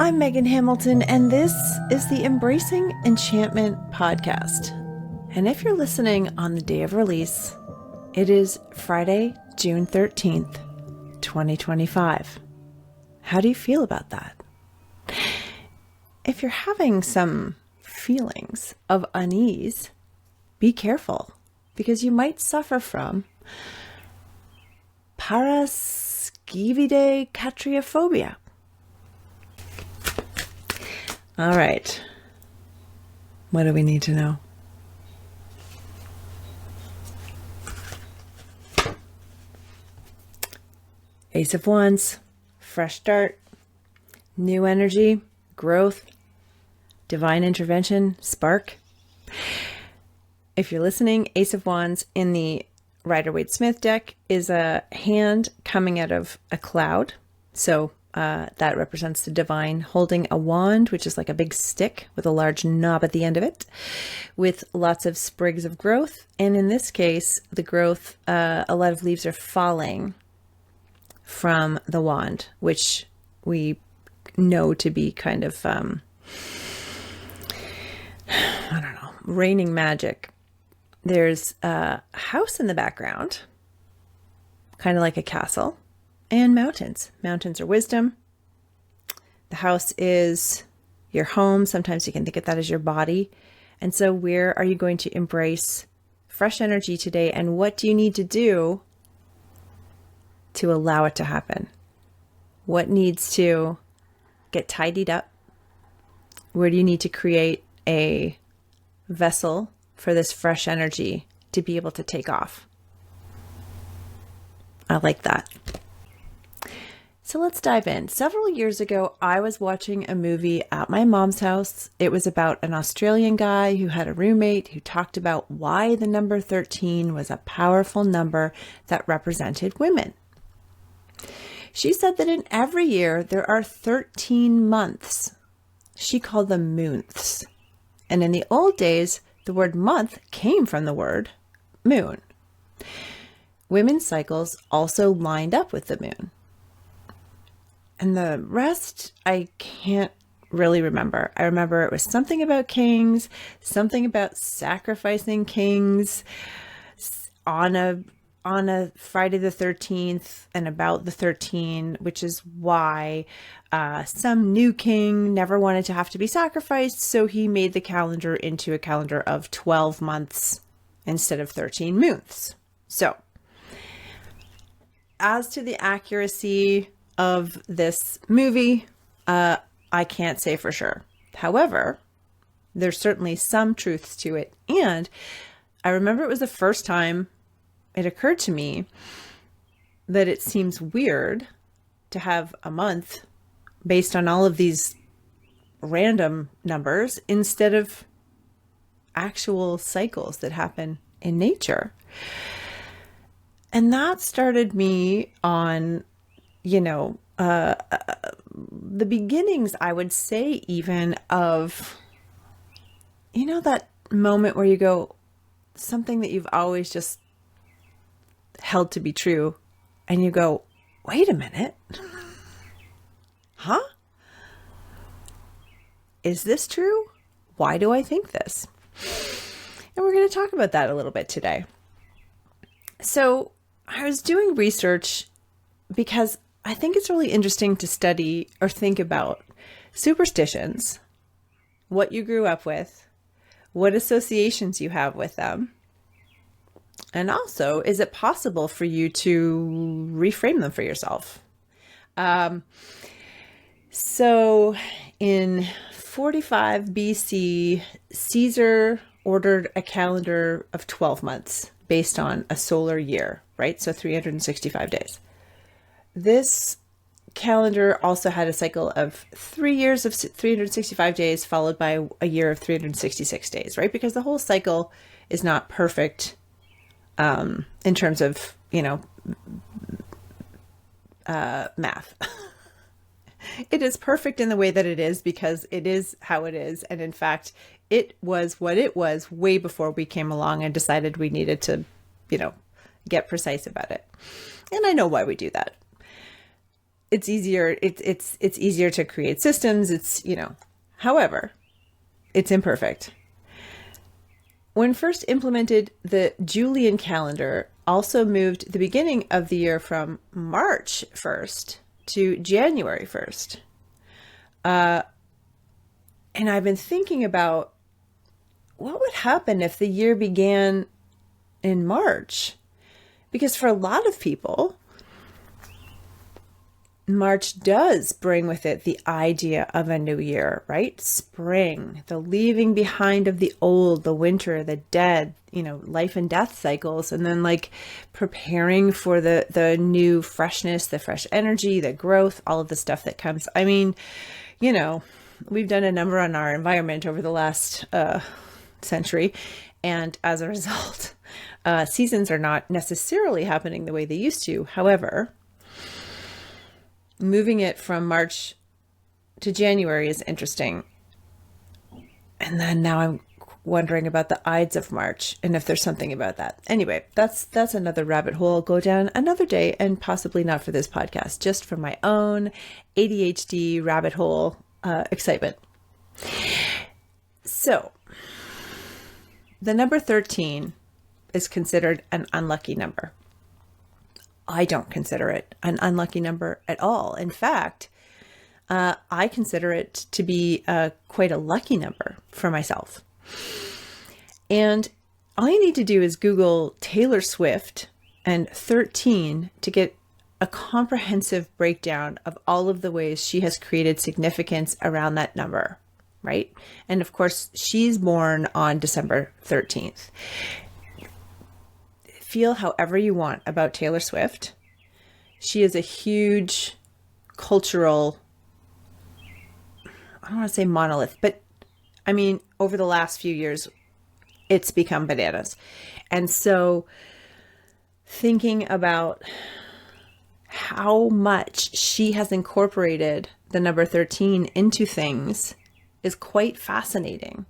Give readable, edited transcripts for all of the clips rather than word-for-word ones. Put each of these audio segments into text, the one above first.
I'm Megan Hamilton, and this is the Embracing Enchantment podcast. And if you're listening on the day of release, it is Friday, June 13th, 2025. How do you feel about that? If you're having some feelings of unease, be careful, because you might suffer from Paraskevidekatriaphobia. All right. What do we need to know? Ace of Wands, fresh start, new energy, growth, divine intervention, spark. If you're listening, Ace of Wands in the Rider-Waite-Smith deck is a hand coming out of a cloud. So that represents the divine holding a wand, which is like a big stick with a large knob at the end of it, with lots of sprigs of growth. And in this case, the growth, a lot of leaves are falling from the wand, which we know to be kind of, I don't know, raining magic. There's a house in the background, kind of like a castle, and mountains. Mountains are wisdom. The house is your home. Sometimes you can think of that as your body. And so where are you going to embrace fresh energy today? And what do you need to do to allow it to happen? What needs to get tidied up? Where do you need to create a vessel for this fresh energy to be able to take off? I like that. So let's dive in. Several years ago, I was watching a movie at my mom's house. It was about an Australian guy who had a roommate who talked about why the number 13 was a powerful number that represented women. She said that in every year, there are 13 months. She called them moonths. And in the old days, the word month came from the word moon. Women's cycles also lined up with the moon. And the rest, I can't really remember. I remember it was something about kings, something about sacrificing kings on a Friday the 13th and about the 13, which is why some new king never wanted to have to be sacrificed. So he made the calendar into a calendar of 12 months instead of 13 moons. So as to the accuracy of this movie, I can't say for sure. However, there's certainly some truths to it. And I remember it was the first time it occurred to me that it seems weird to have a month based on all of these random numbers instead of actual cycles that happen in nature. And that started me on, the beginnings, I would say, even of, that moment where you go, something that you've always just held to be true, and you go, wait a minute, huh? Is this true? Why do I think this? And we're going to talk about that a little bit today. So I was doing research because I think it's really interesting to study or think about superstitions, what you grew up with, what associations you have with them, and also, is it possible for you to reframe them for yourself? So in 45 BC, Caesar ordered a calendar of 12 months based on a solar year, right? So 365 days. This calendar also had a cycle of 3 years of 365 days, followed by a year of 366 days, right? Because the whole cycle is not perfect in terms of, math. It is perfect in the way that it is because it is how it is. And in fact, it was what it was way before we came along and decided we needed to, get precise about it. And I know why we do that. it's easier. It's easier to create systems. However, it's imperfect. When first implemented, the Julian calendar also moved the beginning of the year from March 1st to January 1st. And I've been thinking about what would happen if the year began in March? Because for a lot of people, March does bring with it the idea of a new year, right? Spring, the leaving behind of the old, the winter, the dead, life and death cycles, and then like preparing for the new freshness, the fresh energy, the growth, all of the stuff that comes. I mean, we've done a number on our environment over the last century, and as a result, seasons are not necessarily happening the way they used to. However, moving it from March to January is interesting. And then now I'm wondering about the Ides of March and if there's something about that. Anyway, that's another rabbit hole I'll go down another day, and possibly not for this podcast, just for my own ADHD rabbit hole excitement. So, the number 13 is considered an unlucky number. I don't consider it an unlucky number at all. In fact, I consider it to be quite a lucky number for myself. And all you need to do is Google Taylor Swift and 13 to get a comprehensive breakdown of all of the ways she has created significance around that number, right? And of course, she's born on December 13th. Feel however you want about Taylor Swift. She is a huge cultural, I don't want to say monolith, but I mean, over the last few years, it's become bananas. And so thinking about how much she has incorporated the number 13 into things is quite fascinating.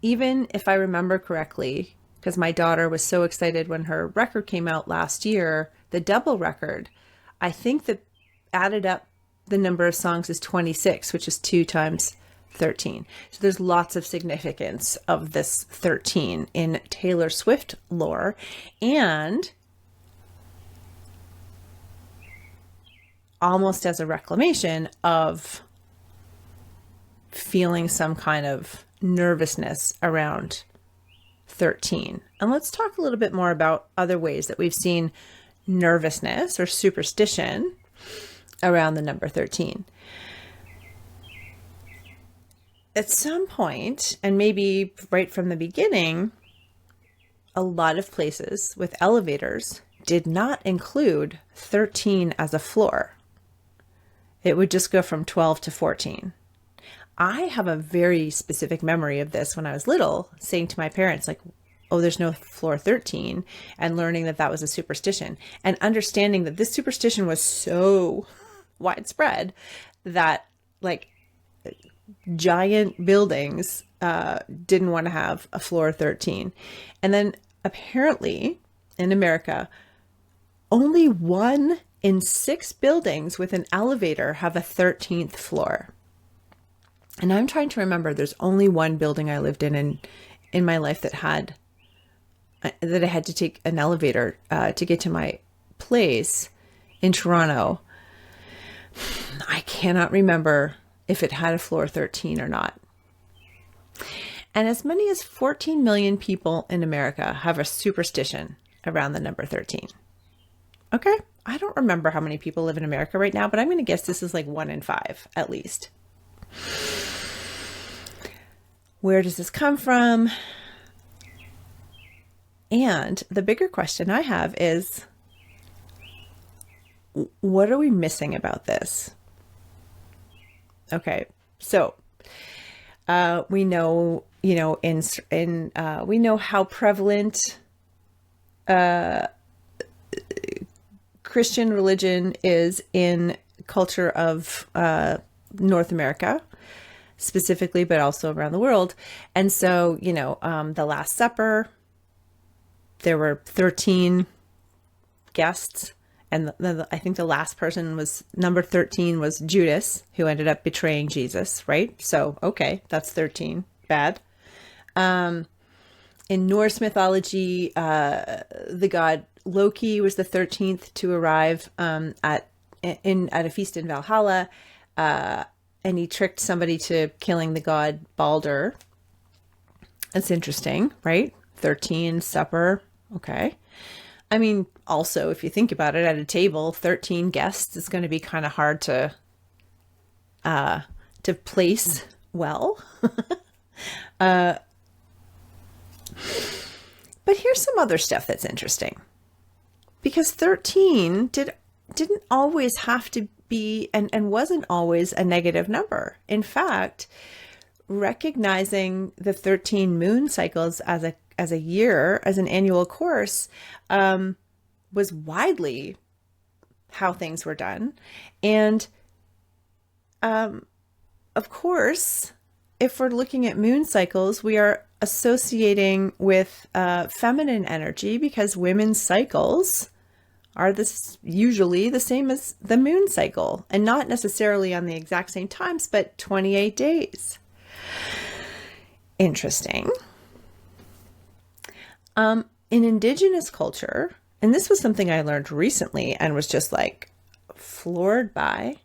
Even if I remember correctly, because my daughter was so excited when her record came out last year, the double record, I think that added up the number of songs is 26, which is 2 times 13. So there's lots of significance of this 13 in Taylor Swift lore, and almost as a reclamation of feeling some kind of nervousness around 13. And let's talk a little bit more about other ways that we've seen nervousness or superstition around the number 13. At some point, and maybe right from the beginning, a lot of places with elevators did not include 13 as a floor. It would just go from 12 to 14. I have a very specific memory of this when I was little, saying to my parents, like, oh, there's no floor 13, and learning that that was a superstition, and understanding that this superstition was so widespread that like giant buildings didn't want to have a floor 13. And then apparently in America, only 1 in 6 buildings with an elevator have a 13th floor. And I'm trying to remember, there's only one building I lived in my life that I had to take an elevator to get to my place in Toronto. I cannot remember if it had a floor 13 or not. And as many as 14 million people in America have a superstition around the number 13. Okay, I don't remember how many people live in America right now, but I'm going to guess this is like 1 in 5 at least. Where does this come from? And the bigger question I have is, what are we missing about this? Okay, so we know, we know how prevalent Christian religion is in culture of North America specifically, but also around the world. And so, the Last Supper, there were 13 guests And I think the last person was number 13 was Judas, who ended up betraying Jesus, right? So, okay, that's 13. Bad. In Norse mythology, the god Loki was the 13th to arrive at a feast in Valhalla, and he tricked somebody to killing the god Balder. That's interesting, right? 13, supper. Okay. I mean, also, if you think about it, at a table, 13 guests is going to be kind of hard to place well. But here's some other stuff that's interesting. Because 13 didn't always have to be and wasn't always a negative number. In fact, recognizing the 13 moon cycles as a year, as an annual course, was widely how things were done. And of course, if we're looking at moon cycles, we are associating with feminine energy because women's cycles are usually the same as the moon cycle, and not necessarily on the exact same times, but 28 days. Interesting. In indigenous culture, and this was something I learned recently and was just like floored by,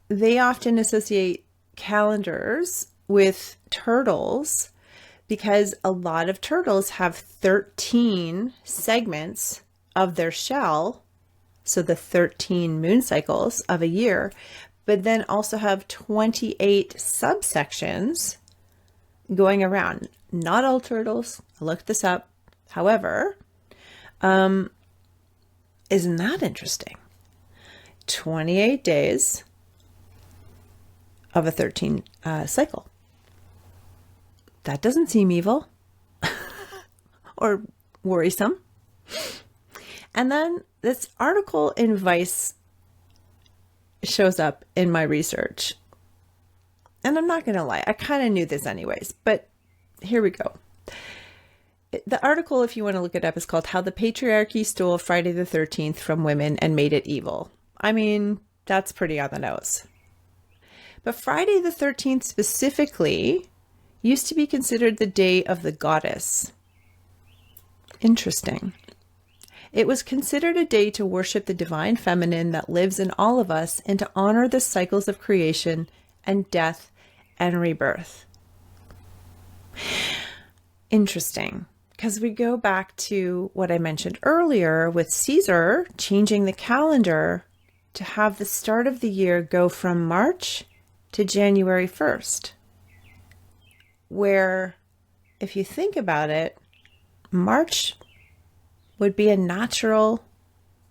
they often associate calendars with turtles because a lot of turtles have 13 segments of their shell, so the 13 moon cycles of a year, but then also have 28 subsections going around. Not all turtles. I looked this up. However, isn't that interesting? 28 days of a 13 cycle. That doesn't seem evil or worrisome. And then this article in Vice shows up in my research. And I'm not going to lie, I kind of knew this anyways, but here we go. The article, if you want to look it up, is called How the Patriarchy Stole Friday the 13th from Women and Made It Evil. I mean, that's pretty on the nose. But Friday the 13th specifically used to be considered the day of the goddess. Interesting. It was considered a day to worship the divine feminine that lives in all of us and to honor the cycles of creation and death and rebirth. Interesting, because we go back to what I mentioned earlier with Caesar changing the calendar to have the start of the year go from March to January 1st, where if you think about it, March would be a natural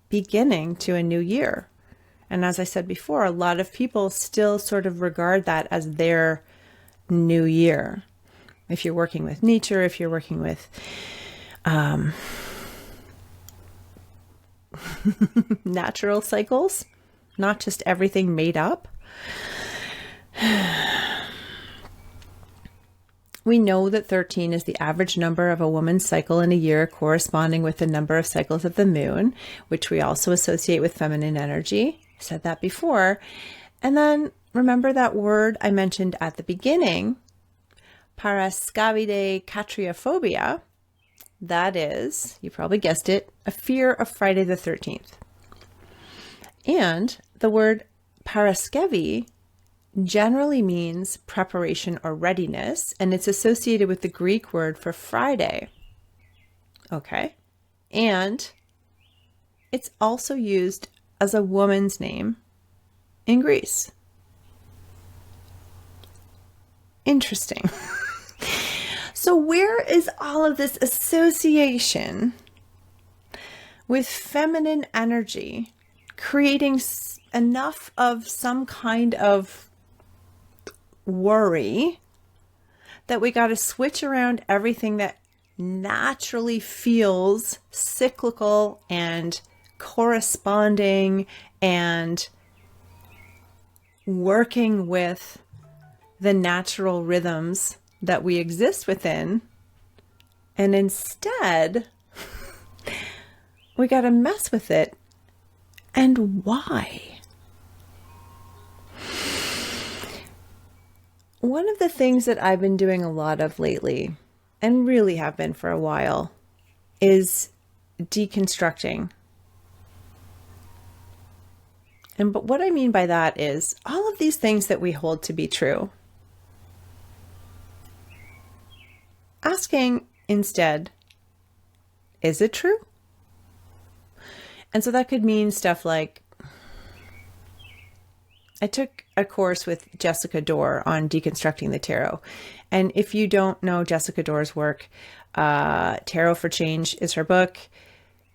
beginning to a new year. And as I said before, a lot of people still sort of regard that as their new year. If you're working with nature, if you're working with natural cycles, not just everything made up. We know that 13 is the average number of a woman's cycle in a year, corresponding with the number of cycles of the moon, which we also associate with feminine energy. I said that before. And then remember that word I mentioned at the beginning, Paraskevidekatriaphobia. That is, you probably guessed it, a fear of Friday the 13th. And the word paraskevi generally means preparation or readiness, and it's associated with the Greek word for Friday. Okay. And it's also used as a woman's name in Greece. Interesting. So where is all of this association with feminine energy creating enough of some kind of worry that we got to switch around everything that naturally feels cyclical and corresponding and working with the natural rhythms that we exist within, and instead we got to mess with it And why? One of the things that I've been doing a lot of lately, and really have been for a while, is deconstructing. But what I mean by that is all of these things that we hold to be true. Asking instead, is it true? And so that could mean stuff like, I took a course with Jessica Dorr on Deconstructing the Tarot. And if you don't know Jessica Dorr's work, Tarot for Change is her book.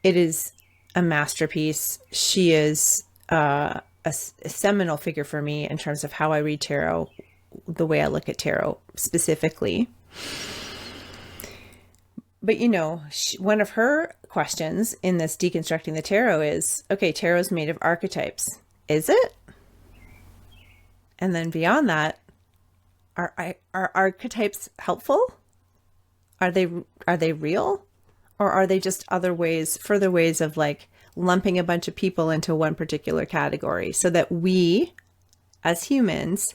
It is a masterpiece. She is a seminal figure for me in terms of how I read tarot, the way I look at tarot specifically. But one of her questions in this Deconstructing the Tarot is, okay, tarot is made of archetypes. Is it? And then beyond that, are archetypes helpful? Are they real? Or are they just further ways of like lumping a bunch of people into one particular category so that we as humans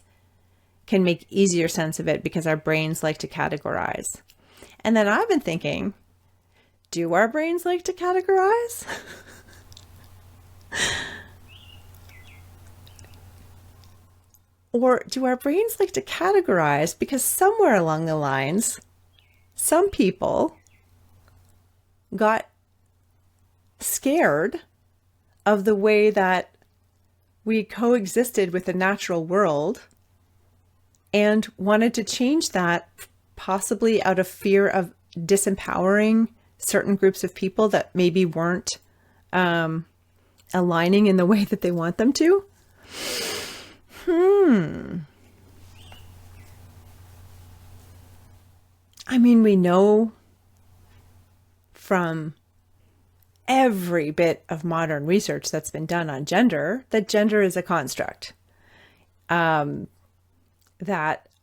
can make easier sense of it because our brains like to categorize? And then I've been thinking, do our brains like to categorize? Or do our brains like to categorize because somewhere along the lines, some people got scared of the way that we coexisted with the natural world and wanted to change that, possibly out of fear of disempowering certain groups of people that maybe weren't aligning in the way that they want them to. I mean, we know from every bit of modern research that's been done on gender that gender is a construct. That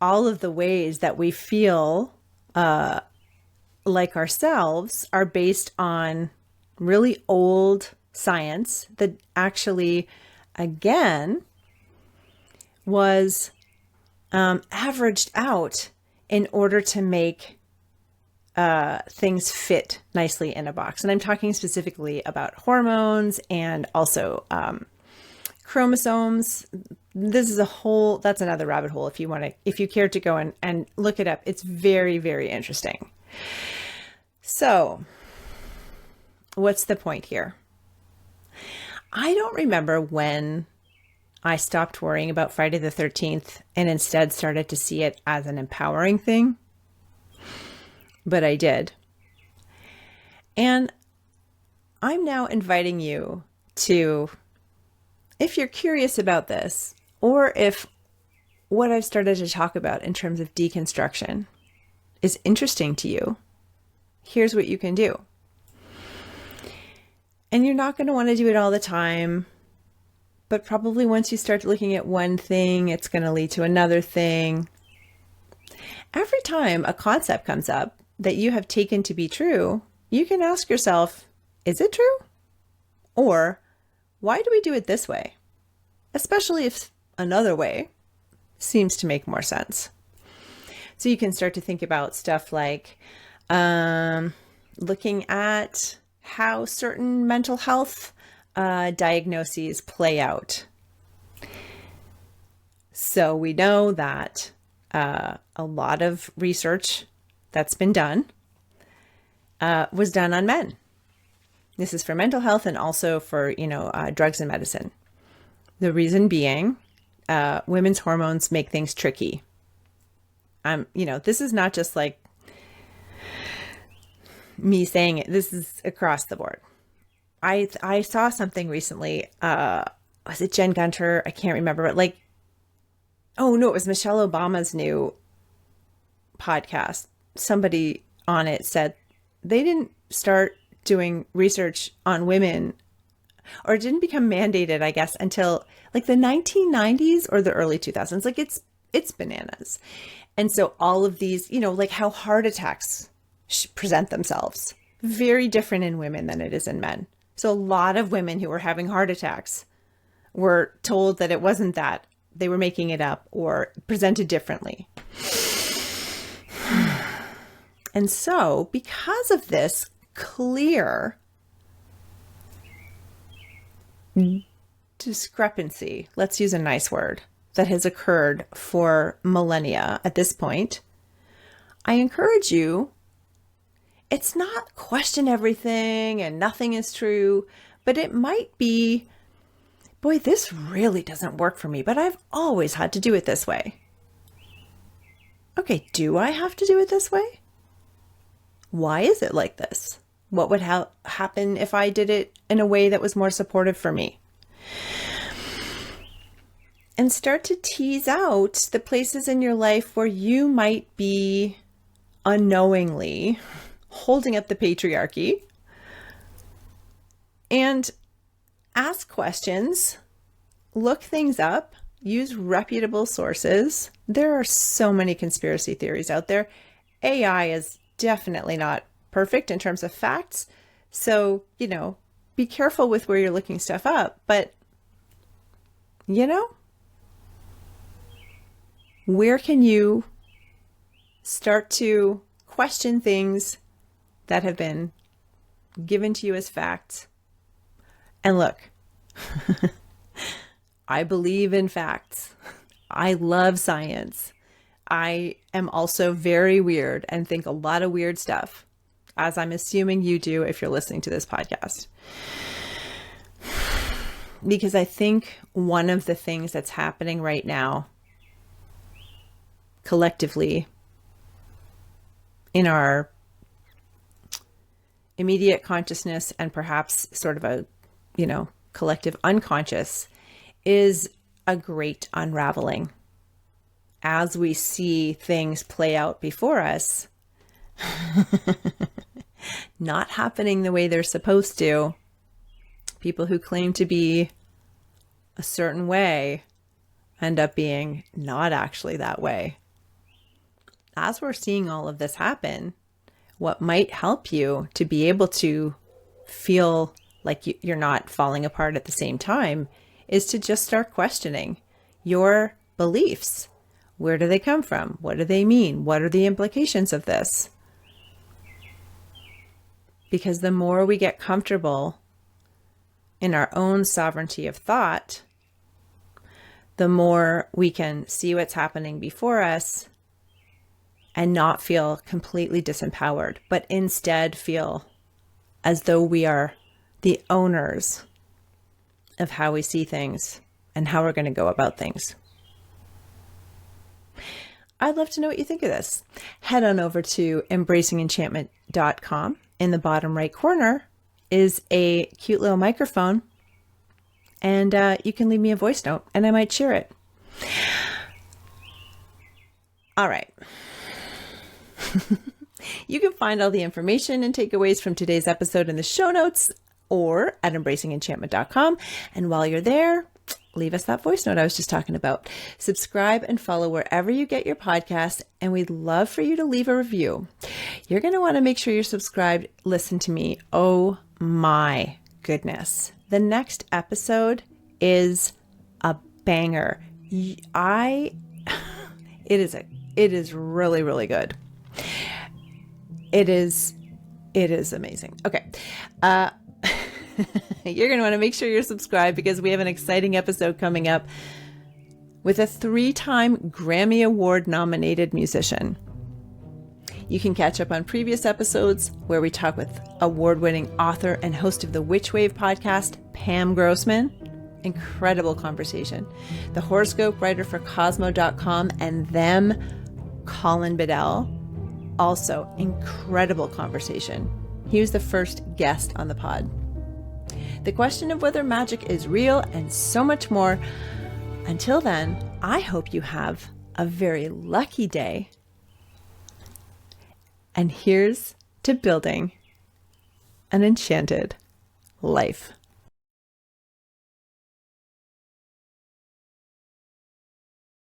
all of the ways that we feel like ourselves are based on really old science that actually, again, was averaged out in order to make things fit nicely in a box. And I'm talking specifically about hormones and also chromosomes. This is that's another rabbit hole if you care to go and look it up. It's very, very interesting. So what's the point here? I don't remember when I stopped worrying about Friday the 13th and instead started to see it as an empowering thing. But I did. And I'm now inviting you to, if you're curious about this, or if what I've started to talk about in terms of deconstruction is interesting to you, here's what you can do. And you're not going to want to do it all the time, but probably once you start looking at one thing, it's going to lead to another thing. Every time a concept comes up that you have taken to be true, you can ask yourself, is it true? Or why do we do it this way? Especially if another way seems to make more sense. So you can start to think about stuff like looking at how certain mental health diagnoses play out. So we know that a lot of research that's been done was done on men. This is for mental health and also for, drugs and medicine. The reason being, women's hormones make things tricky. This is not just like me saying it. This is across the board. I saw something recently. Was it Jen Gunter? I can't remember, but it was Michelle Obama's new podcast. Somebody on it said they didn't start doing research on women, or it didn't become mandated, I guess, until like the 1990s or the early 2000s. Like it's bananas. And so all of these, like how heart attacks present themselves, very different in women than it is in men. So a lot of women who were having heart attacks were told that it wasn't that. They were making it up or presented differently. And so, because of this clear discrepancy, let's use a nice word, that has occurred for millennia at this point, I encourage you, it's not question everything and nothing is true, but it might be, boy, this really doesn't work for me, but I've always had to do it this way. Okay, do I have to do it this way? Why is it like this? What would happen if I did it in a way that was more supportive for me? And start to tease out the places in your life where you might be unknowingly holding up the patriarchy, and ask questions, look things up, use reputable sources. There are so many conspiracy theories out there. AI is definitely not perfect in terms of facts. So, be careful with where you're looking stuff up. But, where can you start to question things that have been given to you as facts? And look, I believe in facts. I love science. I am also very weird and think a lot of weird stuff, as I'm assuming you do if you're listening to this podcast. Because I think one of the things that's happening right now, collectively, in our immediate consciousness and perhaps sort of a, collective unconscious, is a great unraveling. As we see things play out before us, not happening the way they're supposed to, people who claim to be a certain way end up being not actually that way. As we're seeing all of this happen, what might help you to be able to feel like you're not falling apart at the same time is to just start questioning your beliefs. Where do they come from? What do they mean? What are the implications of this? Because the more we get comfortable in our own sovereignty of thought, the more we can see what's happening before us and not feel completely disempowered, but instead feel as though we are the owners of how we see things and how we're going to go about things. I'd love to know what you think of this. Head on over to embracingenchantment.com. In the bottom right corner is a cute little microphone, and you can leave me a voice note and I might share it. All right. You can find all the information and takeaways from today's episode in the show notes or at embracingenchantment.com. And while you're there, leave us that voice note I was just talking about. Subscribe and follow wherever you get your podcast, and we'd love for you to leave a review. You're going to want to make sure you're subscribed. Listen to me. Oh my goodness. The next episode is a banger. It is really, really good. It is amazing. Okay. You're going to want to make sure you're subscribed because we have an exciting episode coming up with a 3-time Grammy Award nominated musician. You can catch up on previous episodes where we talk with award-winning author and host of the Witch Wave podcast, Pam Grossman. Incredible conversation. The horoscope writer for Cosmo.com and them, Colin Bedell. Also, incredible conversation. He was the first guest on the pod. The question of whether magic is real, and so much more. Until then, I hope you have a very lucky day. And here's to building an enchanted life.